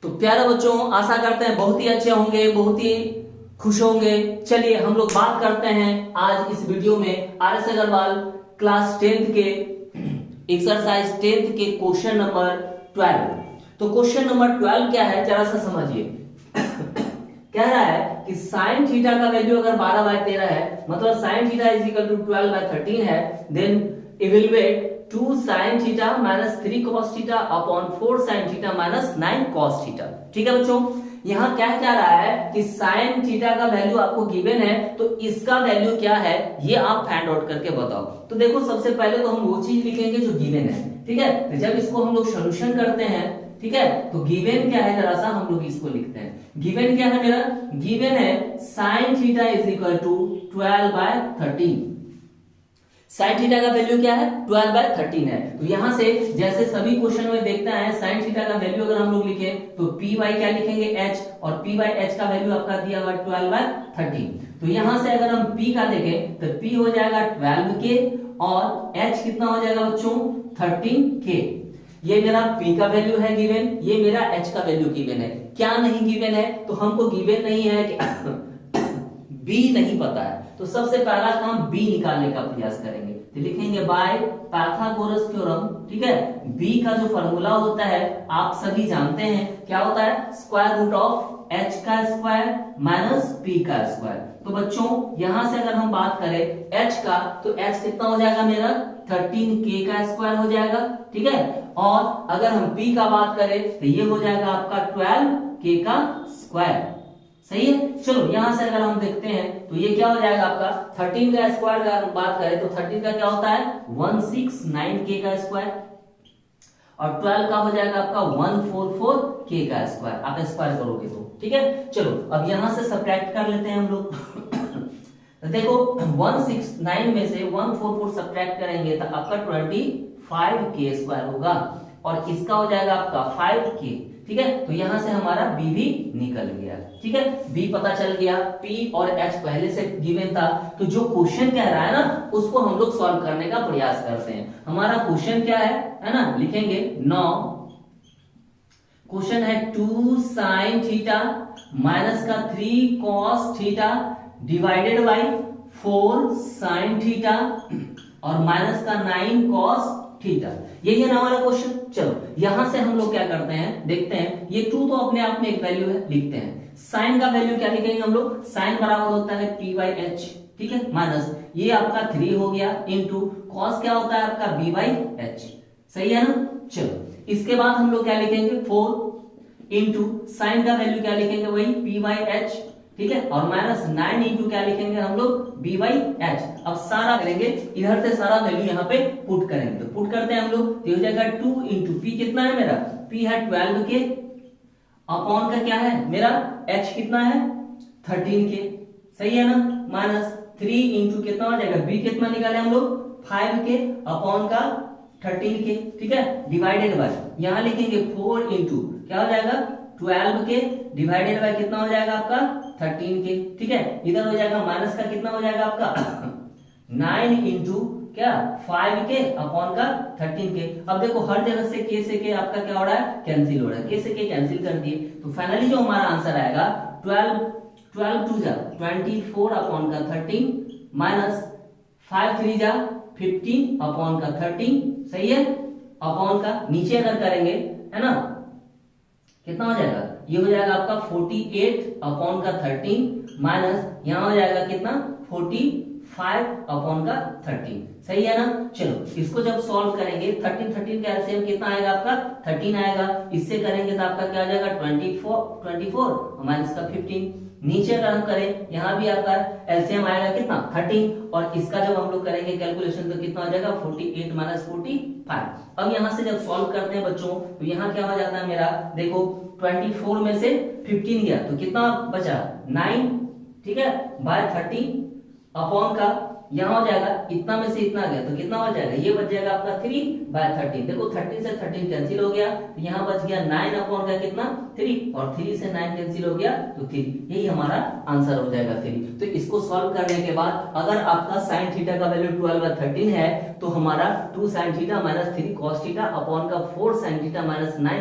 तो प्यारे बच्चों, आशा करते हैं बहुत ही अच्छे होंगे, बहुत ही खुश होंगे। चलिए हम लोग बात करते हैं आज इस वीडियो में आर.एस. अग्रवाल क्लास 10th के एक्सरसाइज 10th के क्वेश्चन नंबर 12। तो क्वेश्चन नंबर 12 क्या है, जरा सा समझिए। कह रहा है कि साइन थीटा का वैल्यू अगर 12/13 है, मतलब sine theta is equal to 12/13 है, then evaluate 2 sin theta minus 3 cos theta upon 4 sin theta minus 9 cos theta. ठीक है बच्चों, यहां क्या कह रहा है कि sin थीटा का वैल्यू आपको गिवन है, तो इसका वैल्यू क्या है ये आप फाइंड आउट करके बताओ। तो देखो, सबसे पहले तो हम वो चीज लिखेंगे जो गिवन है। ठीक है, तो जब इसको हम लोग सॉल्यूशन करते हैं, ठीक है, तो गिवन क्या है जरा सा हम लोग इसको लिखते हैं। गिवन क्या है मेरा? गिवन है sin theta is equal to 12/13। Sine theta का वैल्यू क्या है? 12/13 है। तो यहां से जैसे सभी क्वेश्चन में देखते हैं, साइन थीटा का वैल्यू अगर हम लोग लिखे तो पी बाई क्या लिखेंगे? एच, और पी बाई एच का वैल्यू आपका दिया हुआ 12/13। तो यहां से अगर हम पी का देखें तो पी हो जाएगा 12k और एच कितना हो जाएगा बच्चों? 13k। ये मेरा p का वैल्यू है गिवन, ये मेरा h का वैल्यू गिवन है। क्या नहीं गिवन है? तो हमको गिवन नहीं है कि b नहीं पता है, तो सबसे पहला काम b निकालने का प्रयास करेंगे। तो लिखेंगे बाय पाइथागोरस थ्योरम। ठीक है, b का जो फॉर्मूला होता है आप सभी जानते हैं, क्या होता है? स्क्वायर रूट ऑफ h का स्क्वायर माइनस p का स्क्वायर। तो बच्चों यहां से अगर हम बात करें h का, तो h कितना हो जाएगा मेरा? 13k का स्क्वायर हो जाएगा। ठीक है, और अगर हम p का बात करें तो ये हो जाएगा आपका 12k का स्क्वायर। सही है। चलो यहां से अगर हम देखते हैं तो ये क्या हो जाएगा आपका? 13 का स्क्वायर का बात करें तो 13 का क्या होता है? 169k का स्क्वायर, और 12 का हो जाएगा आपका 144k का स्क्वायर। आप स्क्वायर करोगे तो ठीक है। चलो अब यहां से सब्ट्रैक्ट कर लेते हैं हम लोग। तो देखो 169 में से 144 सब्ट्रैक्ट करेंगे तो आपका 25k स्क्वायर होगा, और इसका हो जाएगा आपका 5k। ठीक है, तो यहां से हमारा b भी निकल गया। ठीक है, b पता चल गया, p और h पहले से गिवन था। तो जो क्वेश्चन कह रहा है ना, उसको हम लोग सॉल्व करने का प्रयास करते हैं। हमारा क्वेश्चन क्या है ना? लिखेंगे 9। क्वेश्चन है 2 sin थीटा माइनस का 3 cos theta divided by 4 sin theta और माइनस का 9 cos थीटा। यही है ना हमारा क्वेश्चन। चलो यहां से हम लोग क्या करते हैं, देखते हैं। ये 2 तो अपने आप में एक वैल्यू है, लिखते हैं। साइन का वैल्यू क्या लिखेंगे हम लोग? साइन बराबर होता है p बाई एच। ठीक है, माइनस ये आपका 3 हो गया, इंटू कॉस क्या होता है आपका? b by H. सही है ना। चलो इसके बाद हम लोग क्या लिखेंगे? 4 इंटू साइन का वैल्यू क्या लिखेंगे? वही p बाई एच। ठीक है, और माइनस 9 इंटू क्या लिखेंगे हम लोग? b by H. अब सारा करेंगे, इधर से सारा वैल्यू यहाँ पे पुट करेंगे। तो पुट करते हैं हम लोग, तो हो जाएगा 2 इंटू पी कितना है मेरा? p है 12k, अपॉन का क्या है मेरा? h कितना है? 13k। सही है ना। माइनस 3 इंटू कितना हो जाएगा? b कितना निकाले हम लोग? 5k, अपॉन का 13k। ठीक है, डिवाइडेड बाय यहां लिखेंगे 4 इंटू क्या हो जाएगा? 12k डिवाइडेड बाय कितना हो जाएगा आपका? 13k। ठीक है, इधर हो जाएगा माइनस का कितना हो जाएगा आपका? 9 इंटू क्या? 5k अपॉन का 13k। अब देखो हर जगह से k से k आपका क्या हो रहा है? कैंसिल हो रहा है। k से k कैंसिल कर दिए, तो फाइनली जो हमारा आंसर आएगा 12 2 जा 24 अपॉन का 13 माइनस 5 3 जा 15 अपॉन का 13। सही है, अपॉन का नीचे अगर करेंगे है ना, कितना हो जाएगा? ये हो जाएगा आपका 48 अपॉन का 13 माइनस यहां हो जाएगा कितना? 45 अपॉन का 13। सही है ना। चलो इसको जब सॉल्व करेंगे 13 का एलसीएम कितना आएगा आपका? 13 आएगा। इससे करेंगे तो आपका क्या आ जाएगा? 24 माइनस का 15। नीचे अगर हम करें, यहां भी आपका एलसीएम आएगा कितना? 13, और इसका जब हम लोग करेंगे कैलकुलेशन तो कितना हो जाएगा? 48 माइनस 45। अब यहां से जब सॉल्व करते हैं बच्चों, तो यहां क्या हो जाता है मेरा? देखो 24 में से 15 गया तो कितना बचा? 9। ठीक है, बाय 13 अपॉन का यहां हो जाएगा इतना में से इतना गया तो कितना हो जाएगा? ये बच जाएगा आपका 3 बाय 13। देखो 13 से 13 कैंसिल हो गया, तो यहां बच गया 9 अपॉन का कितना? 3, और 3 से 9 कैंसिल हो गया तो 3। यही हमारा आंसर हो जाएगा 3। तो इसको सॉल्व करने के बाद अगर आपका sin थीटा का वैल्यू 12/13 है तो हमारा 2 sin theta minus 3 cos theta upon का 4 sin theta minus 9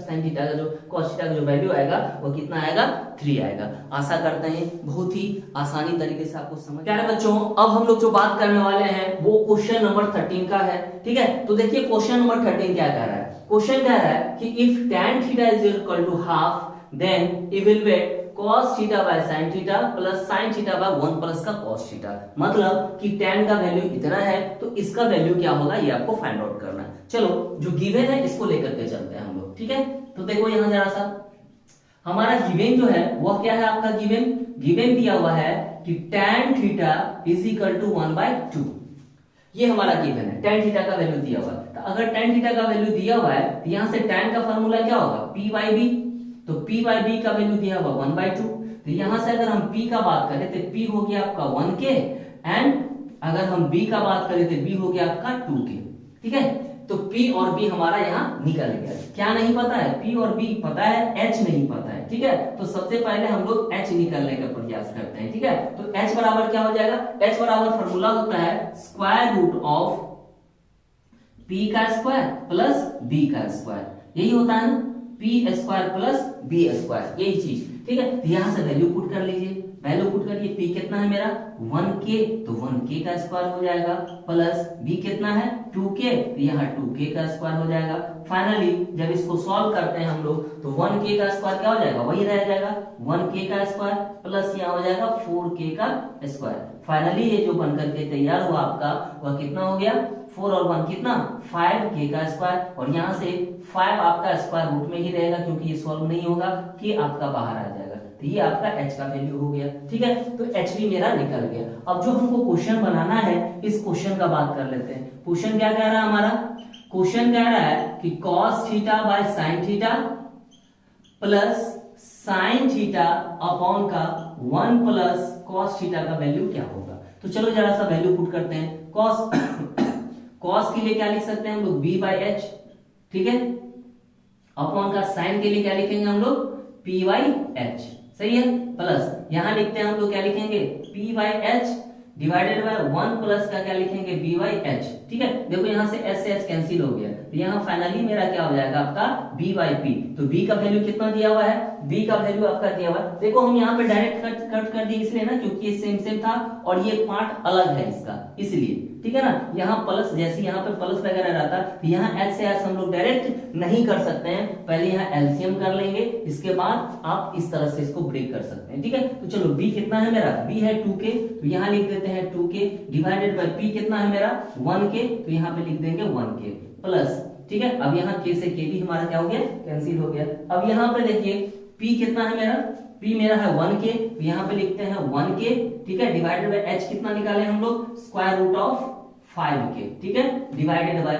sin theta का जो cos थीटा का जो वैल्यू आएगा वो कितना आएगा 3 आएगा। आशा करते हैं बहुत ही आसानी तरीके से आपको समझ। प्यारे बच्चों अब हम लोग जो बात करने वाले हैं वो क्वेश्चन नंबर 13 का है, ठीक है। तो देखिए क्वेश्चन नंबर 13 क्या कह रहा है। क्वेश्चन कह रहा है कि if tan theta is equal to half then evaluate cos theta by sin theta plus sin theta by 1 plus का cos थीटा। मतलब कि tan का वैल्यू इतना है तो इसका वैल्यू क्या होगा ये आपको फाइंड आउट करना है। चलो जो गिवन है इसको लेकर के चलते हैं हम लोग, ठीक है। तो देखो यहां जरा सा हमारा गिवन जो है वह क्या है आपका गिवन दिया हुआ है कि tan theta is equal to 1/2। ये हमारा गिवन है, tan थीटा का वैल्यू दिया हुआ है। तो अगर tan थीटा का वैल्यू दिया हुआ है तो यहां से tan का फार्मूला क्या होगा p/b। तो p/b का वैल्यू दिया हुआ 1/2। तो यहां से अगर हम p का बात करें तो p हो गया आपका 1k एंड अगर हम b का बात करें तो b हो गया आपका 2k, ठीक है। तो p और b हमारा यहाँ निकल गया। क्या नहीं पता है, p और b पता है, h नहीं पता है, ठीक है। तो सबसे पहले हम लोग h निकालने का प्रयास करते हैं, ठीक है। तो h बराबर क्या हो जाएगा, h बराबर फॉर्मूला होता है स्क्वायर रूट ऑफ p का स्क्वायर प्लस b का स्क्वायर, यही होता है ना, p square plus b square, यही चीज, ठीक है। तो यहां से वैल्यू पुट कर लीजिए, वैल्यू पुट करिए। p कितना है मेरा 1k, तो 1k का स्क्वायर हो जाएगा प्लस b कितना है 2k, तो यहाँ 2k का स्क्वायर हो जाएगा। फाइनली जब इसको सॉल्व करते हैं हम लोग तो 1k का स्क्वायर क्या हो जाएगा, वही रह जाएगा 1k का स्क्वायर प्लस यहाँ हो जाएगा 4k का स्क्वायर। फाइनली ये जो बनकर के तैयार हुआ आपका वह कितना हो गया 4 और 1 कितना 5k का स्क्वायर। और यहाँ से 5 आपका स्क्वायर रूट में ही रहेगा क्योंकि ये सॉल्व नहीं होगा कि आपका बाहर आ जाएगा। तो ये आपका h का वैल्यू हो गया, ठीक है। तो h भी मेरा निकल गया। अब जो हमको क्वेश्चन बनाना है इस क्वेश्चन का बात कर लेते हैं। क्वेश्चन क्या कह रहा है हमारा, क्वेश्चन कह रहा है कि cos theta by sin theta plus sin theta upon का 1 प्लस cos थीटा का वैल्यू क्या होगा। तो चलो जरा सा वैल्यू पुट करते हैं। cos के लिए क्या लिख सकते हैं हम लोग b/h, ठीक है। अपॉन का sin के लिए क्या लिखेंगे हम लोग p/h, सही है। प्लस यहां लिखते हैं हम लोग क्या लिखेंगे p/h डिवाइडेड बाय 1 प्लस का क्या लिखेंगे b/h, ठीक है। देखो यहां से s से h कैंसिल हो गया तो यहां फाइनली मेरा क्या हो जाएगा आपका b/p। तो b का वैल्यू कितना दिया हुआ है, b का वैल्यू आपका दिया हुआ है। देखो हम यहाँ पे डायरेक्ट कट कर दिए इसलिए ना क्योंकि ये सेम था और ये पार्ट अलग है इसका, इसलिए, ठीक है ना। यहाँ प्लस जैसे यहाँ पे प्लस वगैरह रहता तो यहाँ h से h हम लोग डायरेक्ट नहीं कर सकते हैं, पहले यहाँ एलसीएम कर लेंगे, इसके बाद आप इस तरह से इसको ब्रेक कर सकते हैं, ठीक है। तो चलो b कितना है मेरा, b है 2k, तो यहाँ लिख देते हैं 2k डिवाइडेड बाय p कितना है मेरा 1k, तो यहाँ पे लिख देंगे 1k प्लस, ठीक है। अब यहाँ k से k भी हमारा क्या हो गया कैंसिल हो गया। अब यहाँ पे देखिए p कितना है मेरा, p मेरा है 1k, तो यहाँ पे लिखते हैं 1k, ठीक है, डिवाइडेड बाय h कितना निकाले हम लोग स्क्वायर रूट ऑफ 5k, ठीक है, डिवाइडेड बाय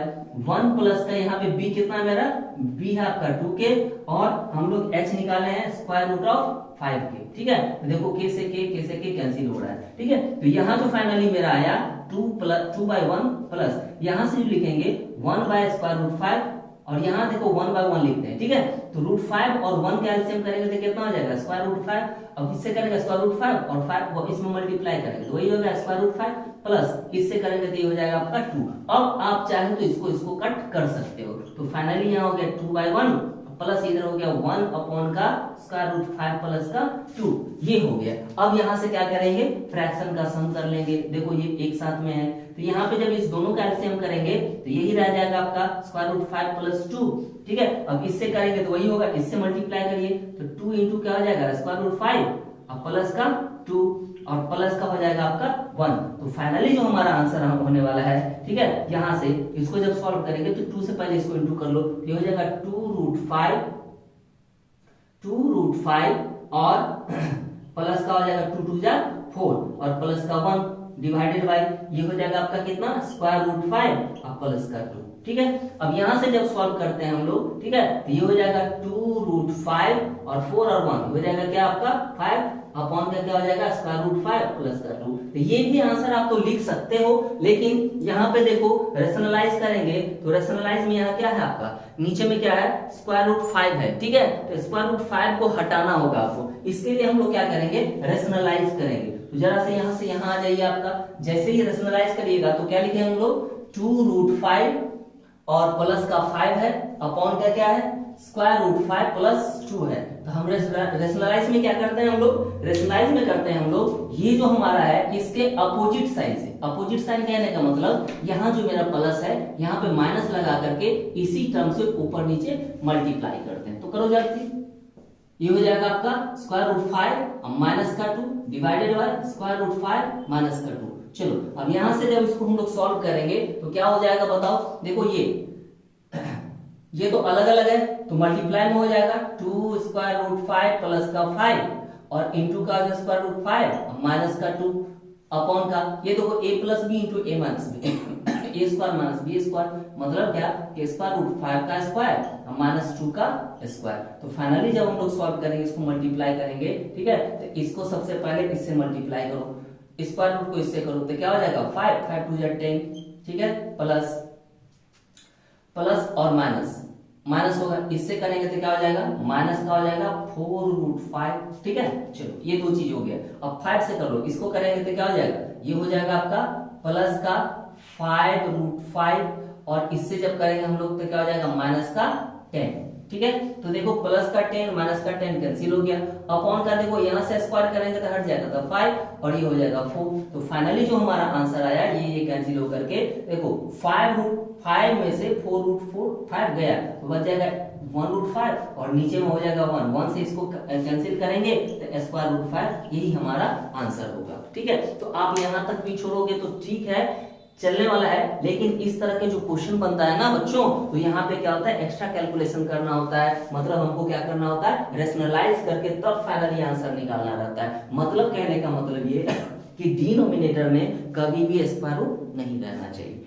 1 प्लस का यहाँ पे b कितना है मेरा, b है आपका 2k और हम लोग h निकाले हैं स्क्वायर रूट ऑफ 5k, ठीक है। तो देखो k से k कैंसिल हो रहा है, ठीक है। तो यहाँ जो फाइनली मेरा आया 2/1 प्लस यहाँ से जो लिखेंगे 1 बाय स्क्वायर रूट 5 और यहाँ देखो 1/1 लिखते हैं, ठीक है। तो रूट 5 और 1 का एलसीएम करेंगे तो कितना हो जाएगा स्क्वायर रूट 5। अब इससे करेंगे स्क्वायर रूट 5 और 5 इसमें मल्टीप्लाई करेंगे तो वही होगा स्क्वायर रूट 5 प्लस इससे करेंगे तो ये हो जाएगा आपका 2। अब आप चाहे तो इसको कट कर सकते हो। तो फाइनली यहाँ हो गया 2/1 प्लस इधर हो गया 1 अपॉन का स्क्वायर रूट 5 प्लस का 2, ये हो गया। अब यहाँ से क्या करेंगे फ्रैक्शन का सम कर लेंगे। देखो ये एक साथ में है तो यहाँ पे जब इस दोनों का एलसीएम करेंगे तो यही रह जाएगा आपका स्क्वायर रूट 5 प्लस 2, ठीक है। अब इससे करेंगे तो वही होगा, इससे मल्टीप्लाई करिए तो 2 इंटू क्या हो जाएगा स्क्वायर रूट 5 अब प्लस का 2 और प्लस का हो जाएगा आपका 1। तो फाइनली जो हमारा आंसर होने वाला है, ठीक है, यहाँ से इसको जब सॉल्व करेंगे तो 2 से पहले इसको इंटू कर लो, ये हो जाएगा 2 रूट 5 और प्लस का हो जाएगा 2 2 जा 4 और प्लस का 1 डिवाइडेड बाय ये हो जाएगा आपका कितना स्क्वायर रूट 5 और प्लस का 2, ठीक है। अब यहाँ से जब सॉल्व करते हैं हम लोग, ठीक है, तो ये हो जाएगा 2 रूट 5 और 4 और 1 हो जाएगा क्या आपका 5 अपॉन का क्या हो जाएगा स्क्वायर रूट 5 प्लस का 2। तो ये भी आंसर आप तो लिख सकते हो, लेकिन यहाँ पे देखो रेशनलाइज करेंगे तो रेशनलाइज में यहाँ क्या है आपका नीचे में क्या है स्क्वायर रूट 5 है, ठीक है। तो स्क्वायर रूट 5 को हटाना होगा आपको, इसके लिए हम लोग क्या करेंगे रेशनलाइज करेंगे। तो जरा से यहाँ आ जाइए आपका, जैसे ही रेशनलाइज करिएगा तो क्या लिखे हम लोग 2√5 और प्लस का 5 है, अपॉन का क्या है √5 प्लस 2 है। तो हम रेशनलाइज में क्या करते हैं हम लोग, रेशनलाइज में करते हैं हम लोग ये जो हमारा है इसके अपोजिट साइन से। अपोजिट साइन कहने का मतलब यहाँ जो मेरा प्लस है यहाँ पे माइनस लगा करके इसी टर्म से ऊपर नीचे मल्टीप्लाई करते हैं। तो करो जल्दी, ये हो जाएगा आपका √5 माइनस का 2 डिवाइडेड बाय √5 माइनस का 2। चलो अब यहां से जब इसको हम लोग सॉल्व करेंगे तो क्या हो जाएगा बताओ। देखो ये तो अलग अलग है तो मल्टीप्लाई में हो जाएगा 2√5 प्लस का 5 और इंटू का √5 माइनस का 2 अपॉन का ये देखो a plus B into a minus B a square minus B square, मतलब क्या कि √5 का स्क्वायर माइनस 2 का स्क्वायर। तो फाइनली जब हम लोग सॉल्व करेंगे इसको मल्टीप्लाई करेंगे, ठीक है, तो इसको सबसे पहले इससे मल्टीप्लाई करो, स्क्वायर रूट को इससे करो तो क्या हो जाएगा 5 5 2 10, ठीक है, प्लस प्लस और माइनस माइनस होगा, इससे करेंगे तो क्या हो जाएगा माइनस का हो जाएगा 4√5, ठीक है। चलो ये दो चीज हो गया। अब 5 से कर लो, इसको करेंगे तो क्या हो जाएगा, ये हो जाएगा आपका प्लस का 5√5 और इससे जब करेंगे हम लोग तो क्या हो जाएगा माइनस का 10, ठीक है। तो देखो प्लस का 10 माइनस का 10 कैंसिल हो गया, अपॉन का देखो यहाँ से स्क्वायर करेंगे तो हट जाएगा तो 5 और ये हो जाएगा 4। तो फाइनली जो हमारा आंसर आया ये कैंसिल होकर के देखो 5 में से 4√5 गया तो बच जाएगा 1√5 और नीचे में हो जाएगा 1 से इसको कैंसिल करेंगे तो √5, यही हमारा आंसर होगा, ठीक है। तो आप यहाँ तक भी छोड़ोगे तो ठीक है, चलने वाला है। लेकिन इस तरह के जो क्वेश्चन बनता है ना बच्चों, तो यहाँ पे क्या होता है एक्स्ट्रा कैलकुलेशन करना होता है, मतलब हमको क्या करना होता है रेशनलाइज करके तब फाइनली आंसर निकालना रहता है। मतलब कहने का मतलब ये कि डिनोमिनेटर में कभी भी स्क्वायर रूट नहीं रहना चाहिए।